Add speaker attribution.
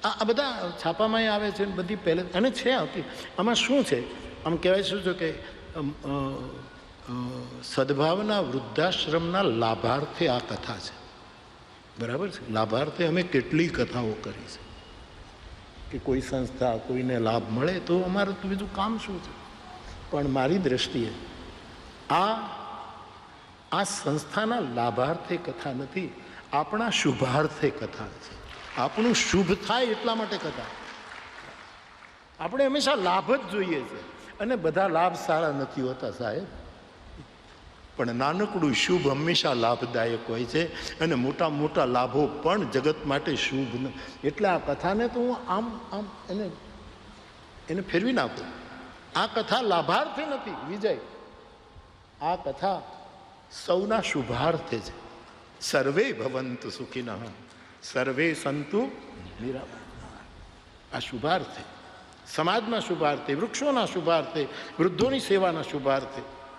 Speaker 1: આ બધા છાપામાં આવે છે બધી પહેલે, અને છે આમાં શું છે, આમ કહેવાય શું છે કે સદભાવના વૃદ્ધાશ્રમના લાભાર્થે આ કથા છે, બરાબર છે. લાભાર્થે અમે કેટલી કથાઓ કરી છે કે કોઈ સંસ્થા કોઈને લાભ મળે તો અમારે તો બીજું કામ શું છે. પણ મારી દ્રષ્ટિએ આ સંસ્થાના લાભાર્થે કથા નથી, આપણા શુભાર્થે કથા છે. આપણું શુભ થાય એટલા માટે કથા. આપણે હંમેશા લાભ જ જોઈએ છે, અને બધા લાભ સારા નથી હોતા સાહેબ, પણ નાનકડું શુભ હંમેશા લાભદાયક હોય છે, અને મોટા મોટા લાભો પણ જગત માટે શુભ. એટલે આ કથાને તો હું આમ આમ એને ફેરવી નાખું. આ કથા લાભાર્થે નથી વિજય, આ કથા સૌના શુભાર્થે છે. સર્વે ભવંતુ સુખિનઃ, સર્વે સંતુ નિરામયા. આ શુભાર્થે, સમાજના શુભાર્થે, વૃક્ષોના શુભાર્થે, વૃદ્ધોની સેવાના શુભાર્થે